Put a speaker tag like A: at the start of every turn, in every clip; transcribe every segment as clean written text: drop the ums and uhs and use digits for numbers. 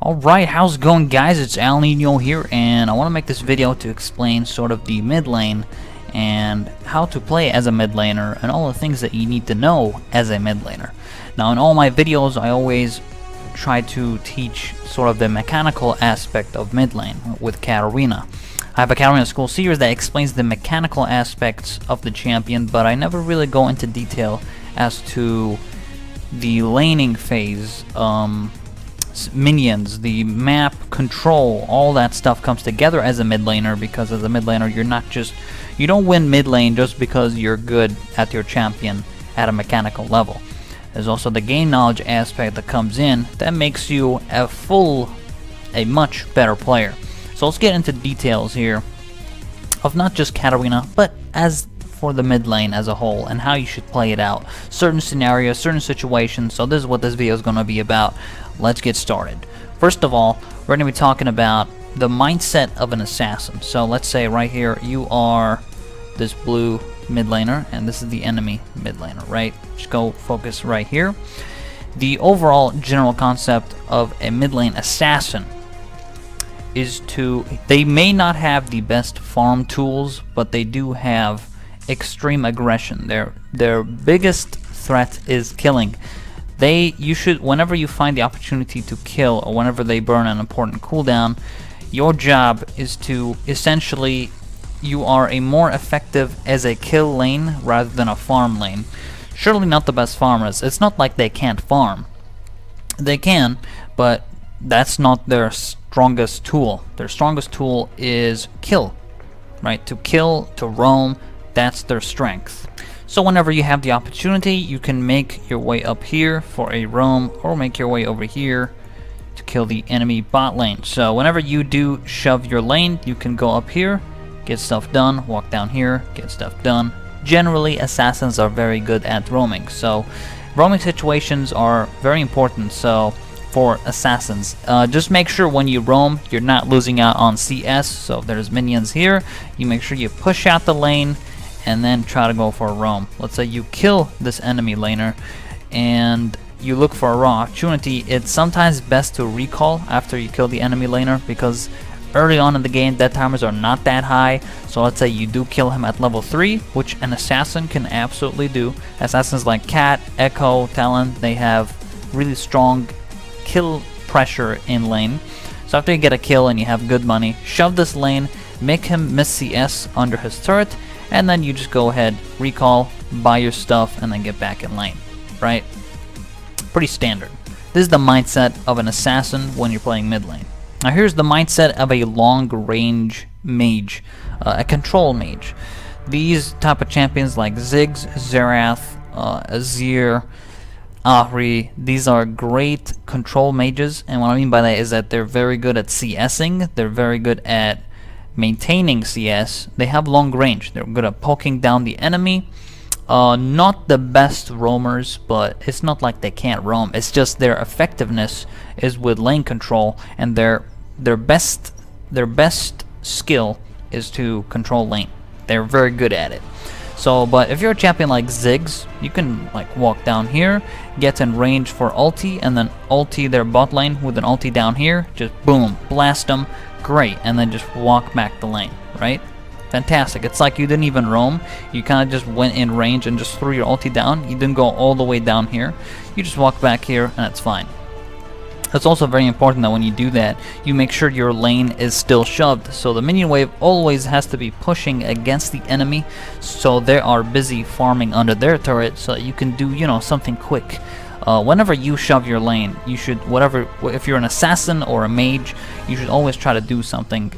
A: Alright, how's it going, guys? It's Alninio here, and I want to make this video to explain sort of the mid lane and how to play as a mid laner and all the things that you need to know as a mid laner. Now, in all my videos, I always try to teach sort of the mechanical aspect of mid lane with Katarina. I have a Katarina School series that explains the mechanical aspects of the champion, but I never really go into detail as to the laning phase, minions, the map control, all that stuff comes together as a mid laner, because as a mid laner you don't win mid lane just because you're good at your champion at a mechanical level. There's also the game knowledge aspect that comes in that makes you a much better player. So let's get into details here of not just Katarina, but as for the mid lane as a whole and how you should play it out. Certain scenarios, certain situations. So this is what this video is going to be about. Let's get started. First of all, we're going to be talking about the mindset of an assassin. So let's say right here you are this blue mid laner and this is the enemy mid laner, right? Just go focus right here. The overall general concept of a mid lane assassin is they may not have the best farm tools, but they do have extreme aggression. Their biggest threat is killing. Whenever you find the opportunity to kill or whenever they burn an important cooldown, your job is to essentially, you are a more effective as a kill lane rather than a farm lane. Surely not the best farmers. It's not like they can't farm. They can, but that's not their strongest tool. Their strongest tool is kill, right? To kill, to roam, that's their strength. So whenever you have the opportunity, you can make your way up here for a roam, or make your way over here to kill the enemy bot lane. So whenever you do shove your lane, you can go up here, get stuff done, walk down here, get stuff done. Generally, assassins are very good at roaming, so roaming situations are very important. So for assassins, just make sure when you roam, you're not losing out on CS. So if there's minions here, you make sure you push out the lane and then try to go for a roam. Let's say you kill this enemy laner and you look for a raw opportunity. It's sometimes best to recall after you kill the enemy laner, because early on in the game death timers are not that high. So let's say you do kill him at level 3, which an assassin can absolutely do. Assassins like Cat, Echo, Talon, they have really strong kill pressure in lane. So after you get a kill and you have good money, shove this lane, make him miss CS under his turret, and then you just go ahead, recall, buy your stuff, and then get back in lane, right? Pretty standard. This is the mindset of an assassin when you're playing mid lane. Now here's the mindset of a long range mage, a control mage. These type of champions like Ziggs, Xerath, Azir, Ahri, these are great control mages, and what I mean by that is that they're very good at CSing, they're very good at maintaining CS, they have long range, they're good at poking down the enemy. Not the best roamers, but it's not like they can't roam, it's just their effectiveness is with lane control, and their best skill is to control lane. They're very good at it. So, but if you're a champion like Ziggs, you can like walk down here, get in range for ulti, and then ulti their bot lane with an ulti down here, just boom, blast them, great, and then just walk back the lane, right? Fantastic. It's like you didn't even roam, you kind of just went in range and just threw your ulti down. You didn't go all the way down here, you just walk back here and it's fine. It's also very important that when you do that, you make sure your lane is still shoved. So the minion wave always has to be pushing against the enemy, so they are busy farming under their turret, so you can do, you know, something quick. Whenever you shove your lane, you should, if you're an assassin or a mage, you should always try to do something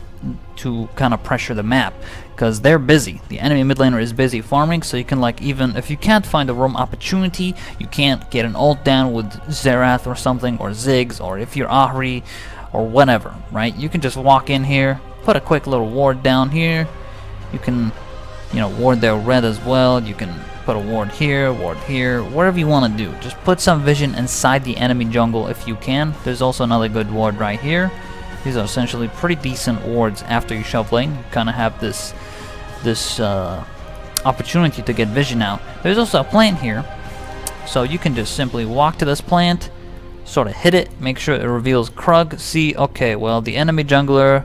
A: to kind of pressure the map, because they're busy. The enemy mid laner is busy farming, so you can, like, even if you can't find a roam opportunity, you can't get an ult down with Xerath or something, or Ziggs, or if you're Ahri or whatever, right? You can just walk in here, put a quick little ward down here. You can, you know, ward their red as well. You can put a ward here, whatever you want to do. Just put some vision inside the enemy jungle if you can. There's also another good ward right here. These are essentially pretty decent wards after you shove lane. You kind of have this opportunity to get vision out. There's also a plant here, so you can just simply walk to this plant, sort of hit it, make sure it reveals Krug, see, okay, well, the enemy jungler,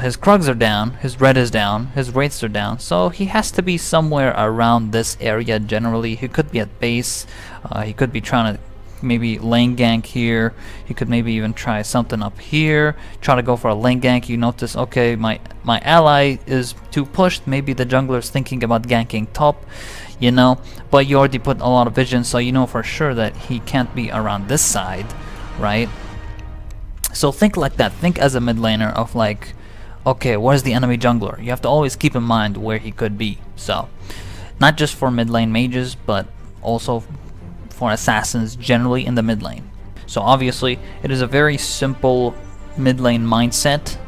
A: his Krugs are down, his red is down, his wraiths are down, so he has to be somewhere around this area generally. He could be at base, he could be trying to maybe lane gank here, he could maybe even try something up here, try to go for a lane gank. You notice, okay, my ally is too pushed, maybe the jungler is thinking about ganking top, you know, but you already put a lot of vision, so you know for sure that he can't be around this side, right? So think like that, think as a mid laner of like, okay, where's the enemy jungler? You have to always keep in mind where he could be. So not just for mid lane mages, but also for assassins generally in the mid lane. So obviously it is a very simple mid lane mindset,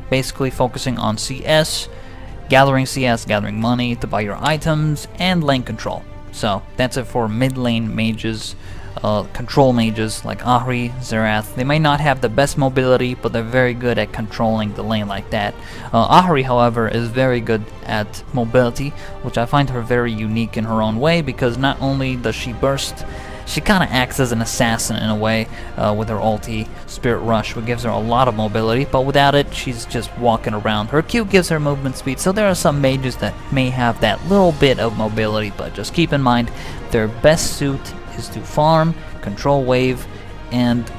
A: basically focusing on CS, gathering money to buy your items, and lane control. So that's it for mid lane mages, control mages like Aunii, Xerath. They may not have the best mobility, but they're very good at controlling the lane like that. Aunii, however, is very good at mobility, which I find her very unique in her own way, because not only does she burst, she kind of acts as an assassin in a way with her ulti, Spirit Rush, which gives her a lot of mobility, but without it, she's just walking around. Her Q gives her movement speed, so there are some mages that may have that little bit of mobility, but just keep in mind their best suit is to farm, control wave, and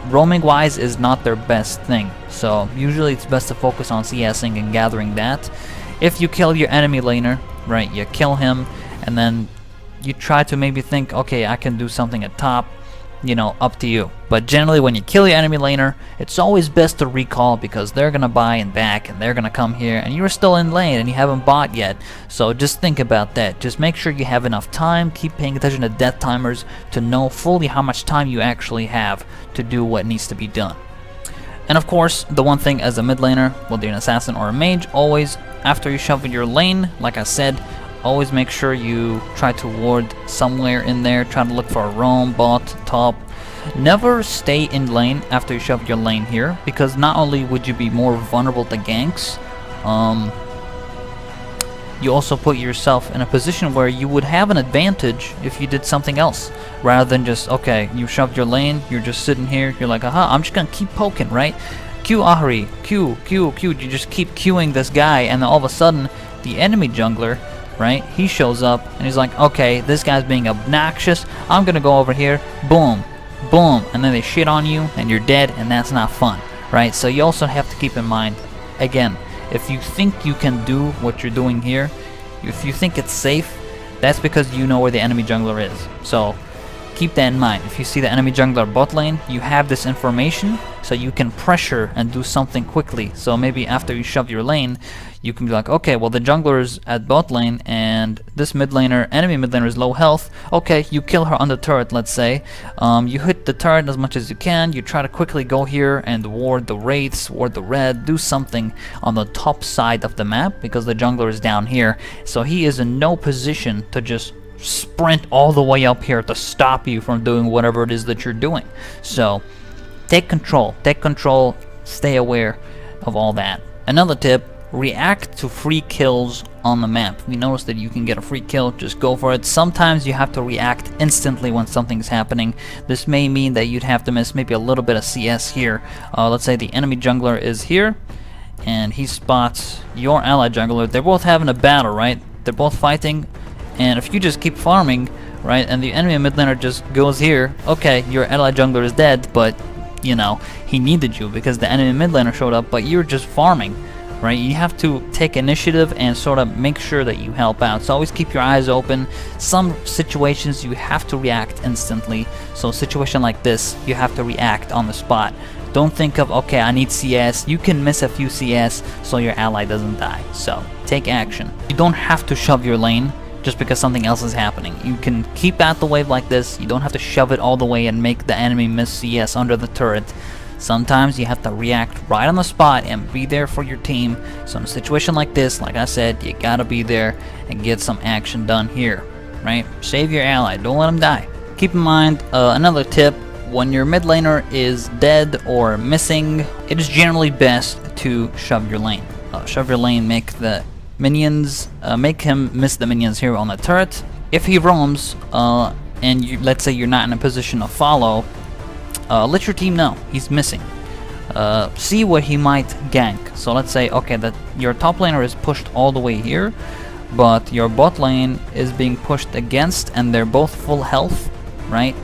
A: roaming wise is not their best thing. So usually it's best to focus on CSing and gathering that. If you kill your enemy laner, right, you kill him, and then you try to maybe think, okay, I can do something at top, you know, up to you. But generally when you kill your enemy laner, it's always best to recall, because they're gonna buy and back, and they're gonna come here, and you're still in lane and you haven't bought yet. So just think about that. Just make sure you have enough time, keep paying attention to death timers to know fully how much time you actually have to do what needs to be done. And of course, the one thing as a mid laner, whether you're an assassin or a mage, always after you shove in your lane, like I said, always make sure you try to ward somewhere in there, try to look for a roam, bot, top. Never stay in lane after you shove your lane here, because not only would you be more vulnerable to ganks, you also put yourself in a position where you would have an advantage if you did something else, rather than just, okay, you shoved your lane, you're just sitting here, you're like, aha, I'm just gonna keep poking, right? Q Aunii, Q, you just keep queuing this guy, and then all of a sudden, the enemy jungler, right, he shows up, and he's like, okay, this guy's being obnoxious, I'm gonna go over here, boom, boom, and then they shit on you, and you're dead, and that's not fun, right? So you also have to keep in mind, again, if you think you can do what you're doing here, if you think it's safe, that's because you know where the enemy jungler is. So keep that in mind. If you see the enemy jungler bot lane, you have this information, so you can pressure and do something quickly. So maybe after you shove your lane, you can be like, okay, well the jungler is at bot lane and this mid laner, enemy mid laner is low health. Okay, you kill her on the turret, let's say. You hit the turret as much as you can. You try to quickly go here and ward the wraiths, ward the red, do something on the top side of the map, because the jungler is down here. So he is in no position to just sprint all the way up here to stop you from doing whatever it is that you're doing. So take control, stay aware of all that. Another tip, react to free kills on the map. If you notice that you can get a free kill, just go for it. Sometimes you have to react instantly when something's happening. This may mean that you'd have to miss maybe a little bit of CS here. Let's say the enemy jungler is here and he spots your ally jungler. They're both having a battle, right? They're both fighting, and if you just keep farming, right, and the enemy mid laner just goes here, okay, your ally jungler is dead, but you know, he needed you because the enemy mid laner showed up, but you're just farming, right? You have to take initiative and sort of make sure that you help out. So always keep your eyes open. Some situations you have to react instantly. So a situation like this, you have to react on the spot. Don't think of, okay, I need CS. You can miss a few CS so your ally doesn't die. So take action. You don't have to shove your lane just because something else is happening. You can keep out the wave like this. You don't have to shove it all the way and make the enemy miss CS under the turret. Sometimes you have to react right on the spot and be there for your team. So in a situation like this, like I said, you gotta be there and get some action done here, right? Save your ally, don't let him die. Keep in mind, another tip, when your mid laner is dead or missing, it is generally best to shove your lane. Shove your lane, make the minions, make him miss the minions here on the turret. If he roams, and let's say you're not in a position to follow, let your team know he's missing. See where he might gank. So let's say, okay, that your top laner is pushed all the way here, but your bot lane is being pushed against, and they're both full health, right?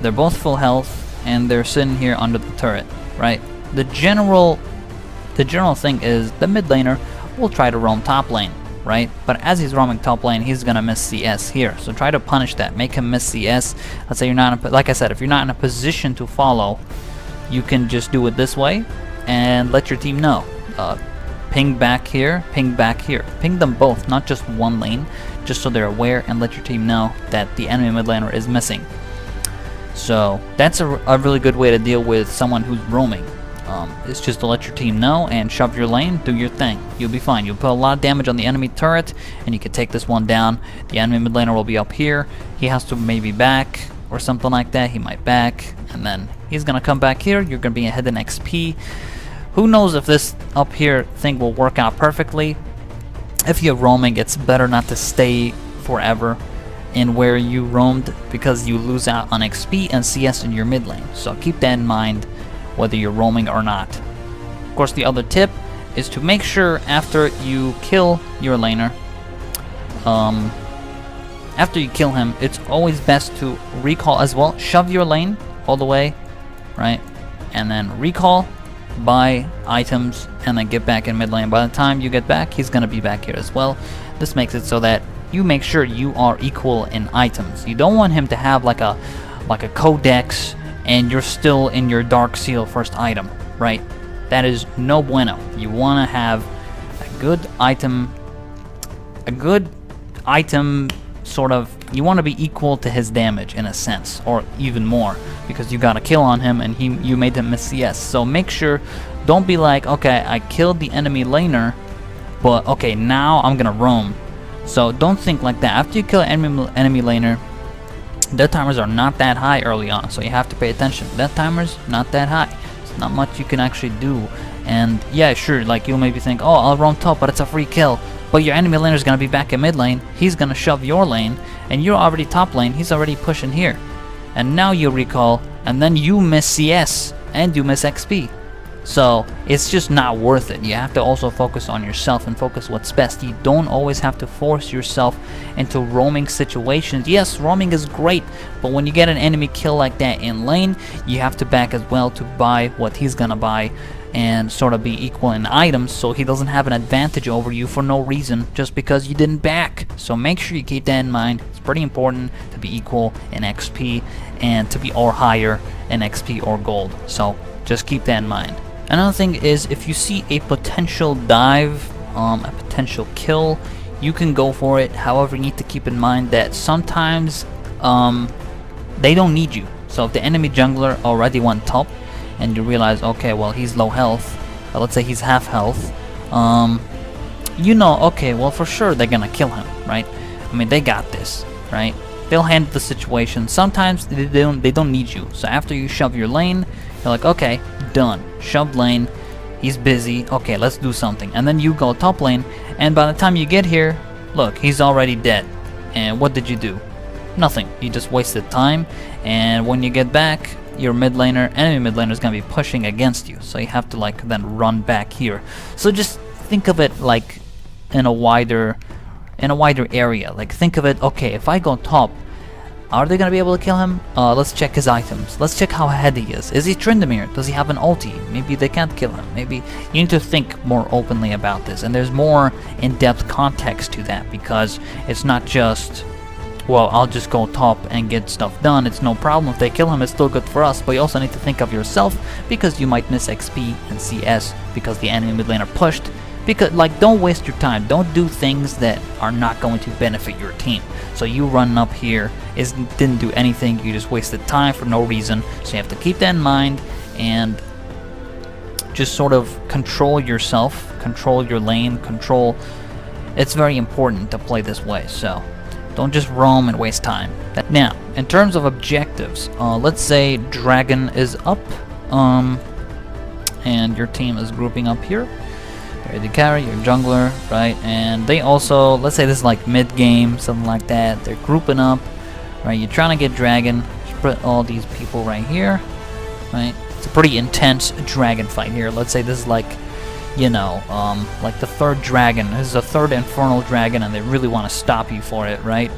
A: They're both full health, and they're sitting here under the turret, right? The general thing is the mid laner will try to roam top lane, right? But as he's roaming top lane, he's gonna miss CS here. So try to punish that, make him miss CS. Let's say you're not in like I said, if you're not in a position to follow, you can just do it this way and let your team know. Ping back here, ping back here. Ping them both, not just one lane, just so they're aware, and let your team know that the enemy mid laner is missing. So that's a really good way to deal with someone who's roaming. It's just to let your team know and shove your lane, do your thing. You'll be fine. You'll put a lot of damage on the enemy turret, and you can take this one down. The enemy mid laner will be up here. He has to maybe back or something like that. He might back, and then he's gonna come back here. You're gonna be ahead in XP. Who knows if this up here thing will work out perfectly. If you're roaming, it's better not to stay forever in where you roamed, because you lose out on XP and CS in your mid lane. So keep that in mind whether you're roaming or not. Of course, the other tip is to make sure after you kill your laner, after you kill him, it's always best to recall as well. Shove your lane all the way, right? And then recall, buy items, and then get back in mid lane. By the time you get back, he's gonna be back here as well. This makes it so that you make sure you are equal in items. You don't want him to have like a codex and you're still in your Dark Seal first item, right? That is no bueno. You want to have a good item sort of, you want to be equal to his damage in a sense, or even more, because you got a kill on him and you made him miss CS. So make sure, don't be like, okay, I killed the enemy laner, but okay, now I'm gonna roam. So don't think like that. After you kill an enemy laner, their timers are not that high early on, so you have to pay attention. Their timers not that high. It's not much you can actually do. And yeah, sure, like you'll maybe think, oh, I'll roam top, but it's a free kill. But your enemy laner is gonna be back in mid lane. He's gonna shove your lane, and you're already top lane. He's already pushing here, and now you recall, and then you miss CS and you miss XP. So it's just not worth it. You have to also focus on yourself and focus what's best. You don't always have to force yourself into roaming situations. Yes, roaming is great, but when you get an enemy kill like that in lane, you have to back as well to buy what he's gonna buy and sort of be equal in items, so he doesn't have an advantage over you for no reason just because you didn't back. So make sure you keep that in mind. It's pretty important to be equal in XP and to be or higher in XP or gold. So just keep that in mind. Another thing is, if you see a potential dive, a potential kill, you can go for it. However, you need to keep in mind that sometimes they don't need you. So if the enemy jungler already went top and you realize, okay, well, he's low health, let's say he's half health, you know, okay, well, for sure they're gonna kill him, right? I mean, they got this, right? They'll handle the situation. Sometimes they don't need you. So after you shove your lane, you're like, okay, done. Shoved lane, he's busy, okay, let's do something. And then you go top lane, and by the time you get here, look, he's already dead. And what did you do? Nothing. You just wasted time, and when you get back, your mid laner, enemy mid laner is gonna be pushing against you. So you have to like then run back here. So just think of it like in a wider area. Like think of it, okay, if I go top, are they gonna be able to kill him? Let's check his items. Let's check how ahead he is. Is he Tryndamere? Does he have an ulti? Maybe they can't kill him. Maybe you need to think more openly about this. And there's more in-depth context to that, because it's not just, well, I'll just go top and get stuff done. It's no problem. If they kill him, it's still good for us. But you also need to think of yourself, because you might miss XP and CS because the enemy mid laner pushed. Because, like, don't waste your time. Don't do things that are not going to benefit your team. So you running up here didn't do anything. You just wasted time for no reason. So you have to keep that in mind and just sort of control yourself, control your lane, control. It's very important to play this way. So don't just roam and waste time. Now, in terms of objectives, let's say Dragon is up, and your team is grouping up here. You're the carry, your jungler, right? And they also, let's say this is like mid-game, something like that. They're grouping up, right? You're trying to get Dragon. Just put all these people right here. right? It's a pretty intense dragon fight here. Let's say this is like, you know, like the third dragon. This is the third infernal dragon, and they really want to stop you for it, right?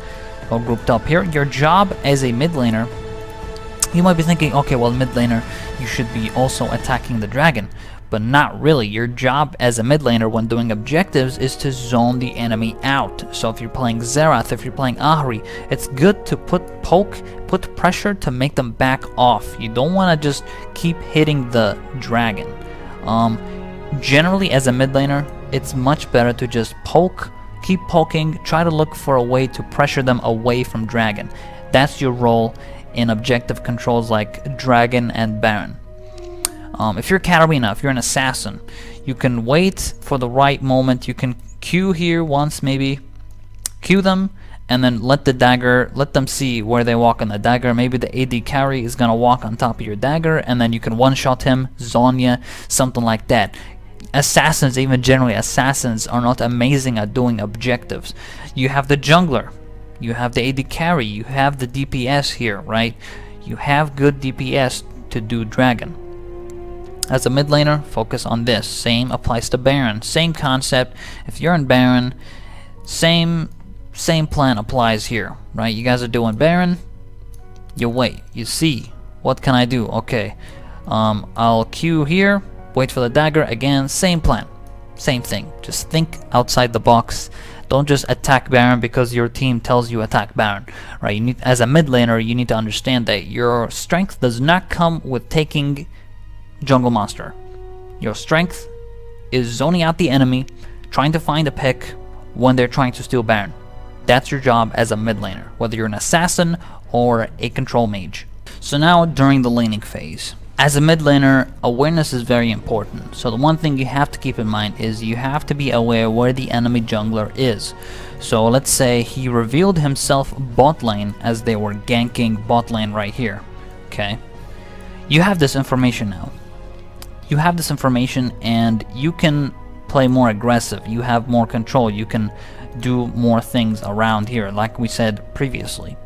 A: All grouped up here. Your job as a mid laner, you might be thinking, okay, well, mid laner, you should be also attacking the dragon. But not really. Your job as a mid laner when doing objectives is to zone the enemy out. So if you're playing Xerath, if you're playing Ahri, it's good to put pressure to make them back off. You don't want to just keep hitting the dragon. Generally, as a mid laner, it's much better to just poke, keep poking, try to look for a way to pressure them away from dragon. That's your role in objective controls like dragon and baron. If you're Katarina, if you're an assassin, you can wait for the right moment. You can Q here once, maybe Q them, and then let them see where they walk on the dagger. Maybe the AD carry is gonna walk on top of your dagger, and then you can one-shot him, Zonya, something like that. Assassins, even generally, assassins are not amazing at doing objectives. You have the jungler, you have the AD carry, you have the DPS here, right? You have good DPS to do dragon. As a mid laner, focus on this. Same applies to Baron. Same concept. If you're in Baron, same plan applies here, right? You guys are doing Baron. You wait. You see. What can I do? Okay. I'll Q here. Wait for the dagger. Again, same plan. Same thing. Just think outside the box. Don't just attack Baron because your team tells you attack Baron, right? You need, as a mid laner, you need to understand that your strength does not come with taking jungle monster. Your strength is zoning out the enemy, trying to find a pick when they're trying to steal Baron. That's your job as a mid laner, whether you're an assassin or a control mage. So now during the laning phase, as a mid laner, awareness is very important. So the one thing you have to keep in mind is you have to be aware where the enemy jungler is. So let's say he revealed himself bot lane as they were ganking bot lane right here. Okay, you have this information now. You have this information and you can play more aggressive. You have more control. You can do more things around here, like we said previously.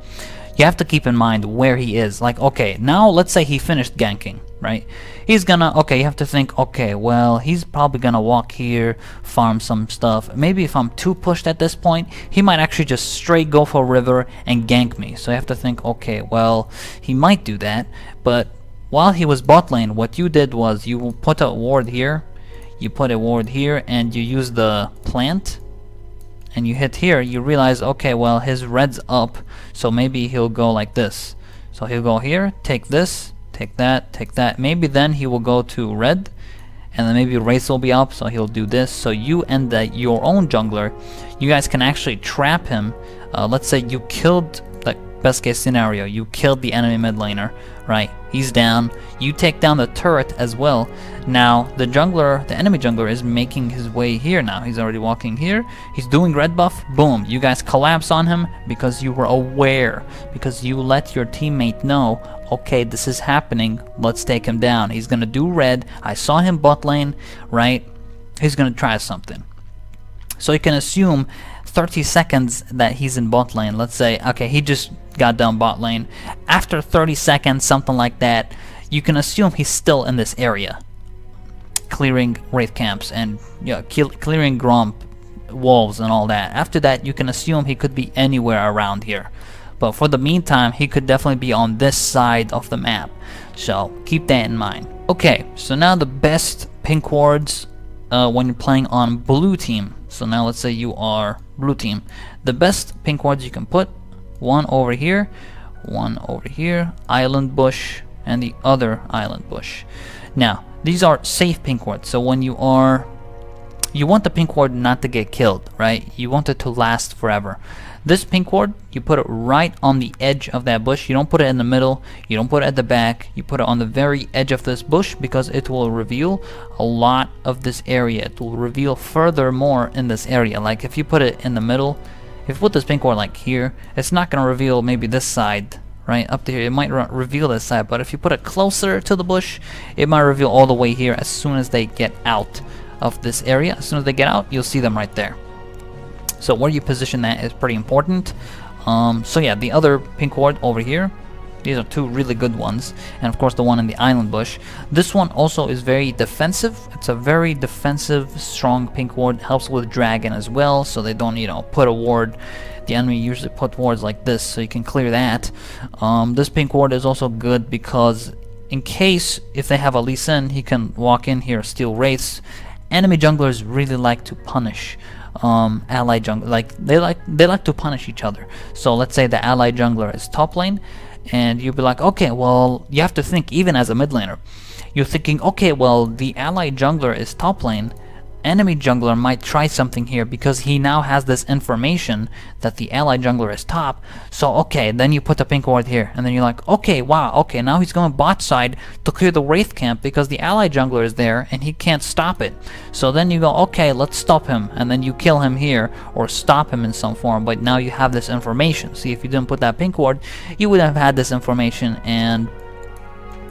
A: You have to keep in mind where he is. Like, okay, now let's say he finished ganking, right? He's gonna, okay, you have to think, okay, well, he's probably gonna walk here, farm some stuff. Maybe if I'm too pushed at this point, he might actually just straight go for river and gank me. So you have to think, okay, well, he might do that, but while he was bot lane, what you did was you put a ward here, and you use the plant, and you hit here. You realize, okay, well, his red's up, so maybe he'll go like this. So he'll go here, take this, take that, take that. Maybe then he will go to red, and then maybe race will be up, so he'll do this. So you and your own jungler, you guys can actually trap him. Let's say you killed, like best case scenario, you killed the enemy mid laner, right? He's down. You take down the turret as well. Now the jungler, the enemy jungler, is making his way here now. He's already walking here. He's doing red buff. Boom. You guys collapse on him because you were aware, because you let your teammate know, okay, this is happening. Let's take him down. He's gonna do red. I saw him bot lane, right? He's gonna try something. So you can assume 30 seconds that he's in bot lane. Let's say, okay, he just got down bot lane. After 30 seconds, something like that, you can assume he's still in this area, clearing wraith camps and clearing Gromp wolves and all that. After that, you can assume he could be anywhere around here. But for the meantime, he could definitely be on this side of the map. So keep that in mind. Okay, so now the best pink wards when you're playing on blue team. So now let's say you are blue team. The best pink wards you can put, one over here, island bush, and the other island bush. Now, these are safe pink wards. So when you want the pink ward not to get killed, right? You want it to last forever. This pink ward, you put it right on the edge of that bush. You don't put it in the middle, you don't put it at the back, you put it on the very edge of this bush, because it will reveal a lot of this area. It will reveal further more in this area. Like if you put it in the middle, if you put this pink ward like here, it's not going to reveal maybe this side, right up to here. It might reveal this side, but if you put it closer to the bush, it might reveal all the way here as soon as they get out of this area. As soon as they get out, you'll see them right there. So where you position that is pretty important. So yeah, the other pink ward over here, These are two really good ones, and of course the one in the island bush. This one also is very defensive. It's a very defensive, strong pink ward. Helps with dragon as well, so they don't, you know, put a ward. The enemy usually put wards like this, so you can clear that. This pink ward is also good because in case if they have a Lee Sin, he can walk in here, steal wraiths. Enemy junglers really like to punish ally jungler. They like to punish each other. So let's say the ally jungler is top lane, and you'll be like, okay, well, you have to think, even as a mid laner, you're thinking, okay, well, the ally jungler is top lane, enemy jungler might try something here because he now has this information that the ally jungler is top. So okay, then you put a pink ward here, and then you're like, okay, wow, okay, now he's going bot side to clear the wraith camp because the ally jungler is there and he can't stop it. So then you go, okay, let's stop him, and then you kill him here or stop him in some form. But now you have this information. See, if you didn't put that pink ward, you would have had this information, and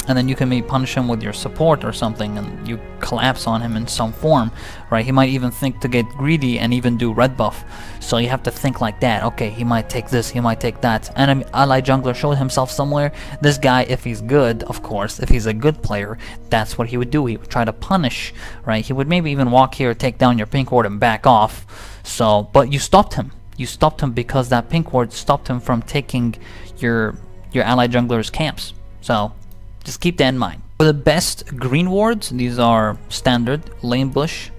A: then you can maybe punish him with your support or something, and you collapse on him in some form, right? He might even think to get greedy and even do red buff. So you have to think like that. Okay, he might take this, he might take that. Enemy ally jungler showed himself somewhere. This guy, if he's good, of course, if he's a good player, that's what he would do. He would try to punish, right? He would maybe even walk here, take down your pink ward, and back off. So, but you stopped him. You stopped him because that pink ward stopped him from taking your ally jungler's camps. So just keep that in mind. For the best green wards, these are standard lane bush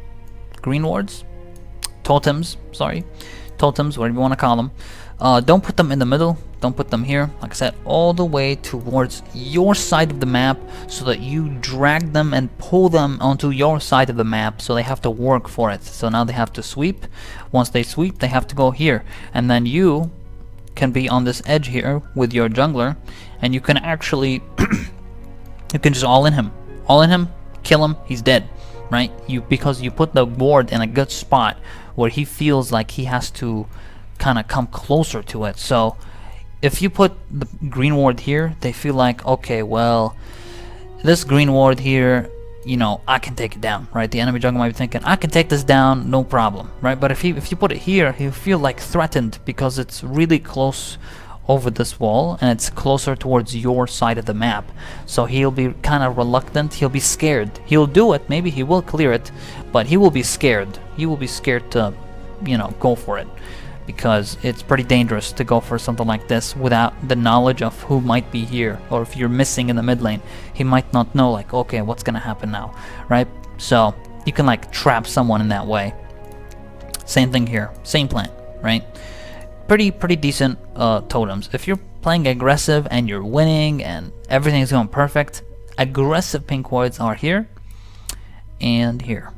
A: green wards, totems, whatever you want to call them. Don't put them in the middle, don't put them here. Like I said, all the way towards your side of the map, so that you drag them and pull them onto your side of the map, so they have to work for it. So now they have to sweep. Once they sweep, they have to go here, and then you can be on this edge here with your jungler, and you can actually you can just all in him, kill him, he's dead, right? Because you put the ward in a good spot where he feels like he has to kind of come closer to it. So if you put the green ward here, they feel like, okay, well, this green ward here, you know, I can take it down, right? The enemy jungler might be thinking, I can take this down, no problem, right? But if you put it here, he'll feel like threatened because it's really close over this wall, and it's closer towards your side of the map. So he'll be kind of reluctant, he'll be scared. He'll do it, maybe he will clear it, but he will be scared. He will be scared to, you know, go for it, because it's pretty dangerous to go for something like this without the knowledge of who might be here, or if you're missing in the mid lane, he might not know, like, okay, what's gonna happen now, right? So you can like trap someone in that way. Same thing here, same plan, right? Pretty decent totems. If you're playing aggressive and you're winning and everything is going perfect, aggressive pink wards are here and here.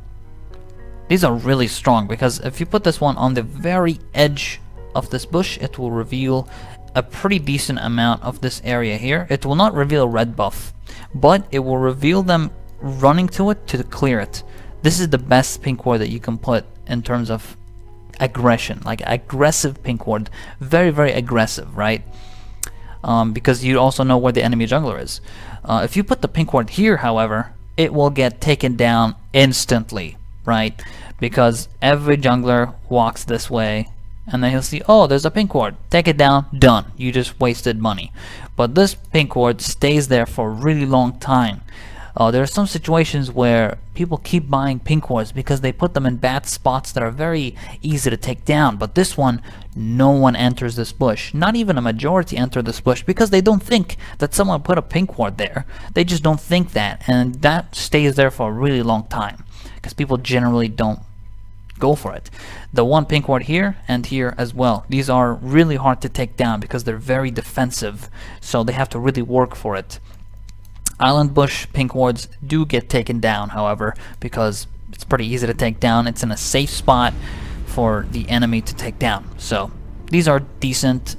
A: These are really strong because if you put this one on the very edge of this bush, it will reveal a pretty decent amount of this area here. It will not reveal red buff, but it will reveal them running to it to clear it. This is the best pink ward that you can put in terms of aggression, like aggressive pink ward, very aggressive, right? Because you also know where the enemy jungler is. If you put the pink ward here, however, it will get taken down instantly, right? Because every jungler walks this way, and then he'll see, oh, there's a pink ward, take it down, done. You just wasted money. But this pink ward stays there for a really long time. There are some situations where people keep buying pink wards because they put them in bad spots that are very easy to take down. But this one, no one enters this bush. Not even a majority enter this bush because they don't think that someone put a pink ward there. They just don't think that, and that stays there for a really long time because people generally don't go for it. The one pink ward here and here as well, these are really hard to take down because they're very defensive, so they have to really work for it. Island bush pink wards do get taken down, however, because it's pretty easy to take down. It's in a safe spot for the enemy to take down. So these are decent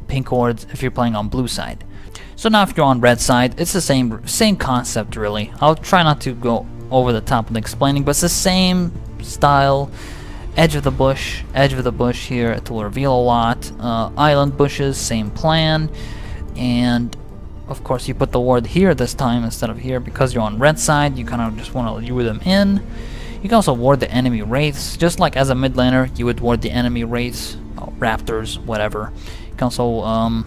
A: pink wards if you're playing on blue side. So now if you're on red side, it's the same concept really. I'll try not to go over the top of explaining, but it's the same style. Edge of the bush here, it will reveal a lot. Island bushes, same plan. And of course you put the ward here this time instead of here because you're on red side. You kind of just want to lure them in. You can also ward the enemy wraiths, just like as a mid laner you would ward the enemy wraiths, raptors, whatever. You can also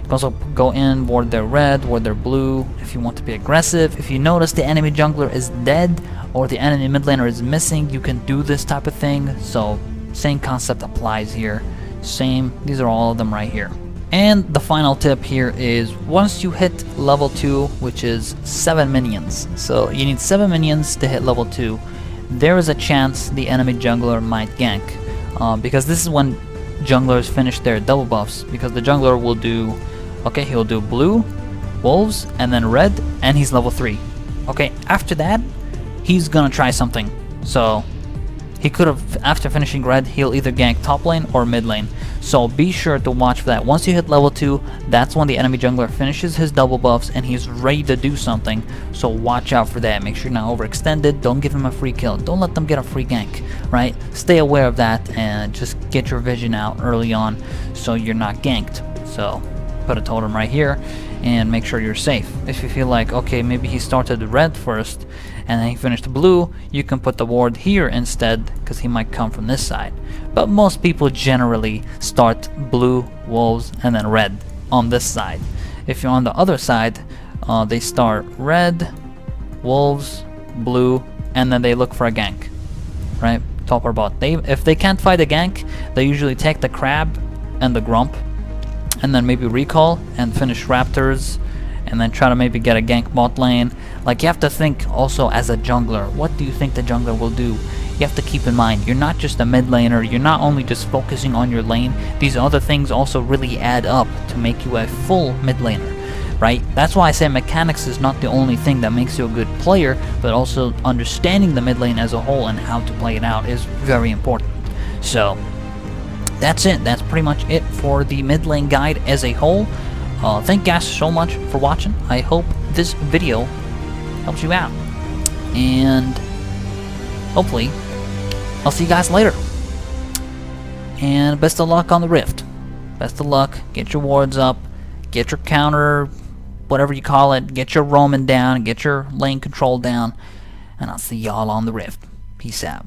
A: You can also go in, ward their red, ward their blue, if you want to be aggressive. If you notice the enemy jungler is dead, or the enemy mid laner is missing, you can do this type of thing. So, same concept applies here. Same, these are all of them right here. And the final tip here is, once you hit level 2, which is 7 minions, so you need 7 minions to hit level 2, there is a chance the enemy jungler might gank. Because this is when junglers finish their double buffs, because the jungler will do, okay, he'll do blue, wolves, and then red, and he's level 3. Okay, after that, he's gonna try something. So, he could have, after finishing red, he'll either gank top lane or mid lane. So be sure to watch for that. Once you hit level 2, that's when the enemy jungler finishes his double buffs and he's ready to do something. So watch out for that. Make sure you're not overextended. Don't give him a free kill. Don't let them get a free gank, right? Stay aware of that and just get your vision out early on so you're not ganked. So put a totem right here and make sure you're safe. If you feel like, okay, maybe he started red first and then he finished blue, you can put the ward here instead, because he might come from this side. But most people generally start blue, wolves, and then red on this side. If you're on the other side, they start red, wolves, blue, and then they look for a gank, right? Top or bot. If they can't fight a gank, they usually take the crab and the grump, and then maybe recall and finish raptors, and then try to maybe get a gank bot lane. Like, you have to think also as a jungler, what do you think the jungler will do? You have to keep in mind, you're not just a mid laner, you're not only just focusing on your lane, these other things also really add up to make you a full mid laner, right? That's why I say mechanics is not the only thing that makes you a good player, but also understanding the mid lane as a whole and how to play it out is very important. So, that's it. That's pretty much it for the mid lane guide as a whole. Thank you guys so much for watching. I hope this video helps you out. And hopefully, I'll see you guys later. And best of luck on the Rift. Best of luck. Get your wards up. Get your counter, whatever you call it. Get your roaming down. Get your lane control down. And I'll see y'all on the Rift. Peace out.